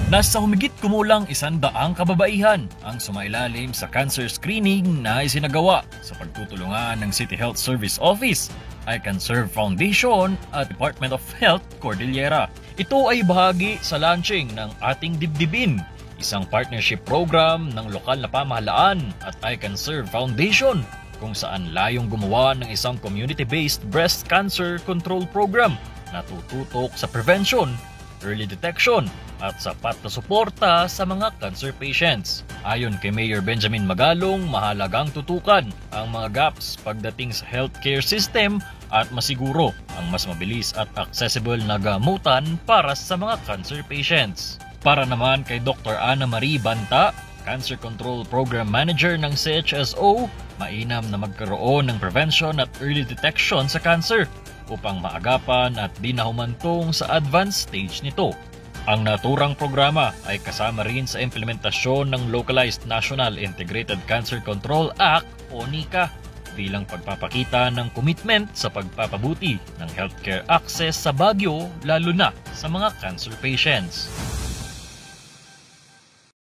Nasa humigit kumulang 100 kababaihan ang sumailalim sa cancer screening na isinagawa sa pagtutulungan ng City Health Service Office, iCanServe Foundation at Department of Health Cordillera. Ito ay bahagi sa launching ng Ating Dibdibin, isang partnership program ng lokal na pamahalaan at iCanServe Foundation kung saan layong gumawa ng isang community-based breast cancer control program na tututok sa prevention, early detection at sapat na suporta sa mga cancer patients. Ayon kay Mayor Benjamin Magalong, mahalagang tutukan ang mga gaps pagdating sa healthcare system at masiguro ang mas mabilis at accessible na gamutan para sa mga cancer patients. Para naman kay Dr. Ana Marie Banta, Cancer Control Program Manager ng CHSO, mainam na magkaroon ng prevention at early detection sa cancer upang maagapan at di na humantong sa advanced stage nito. Ang naturang programa ay kasama rin sa implementasyon ng Localized National Integrated Cancer Control Act o NICA bilang pagpapakita ng commitment sa pagpapabuti ng healthcare access sa Baguio lalo na sa mga cancer patients.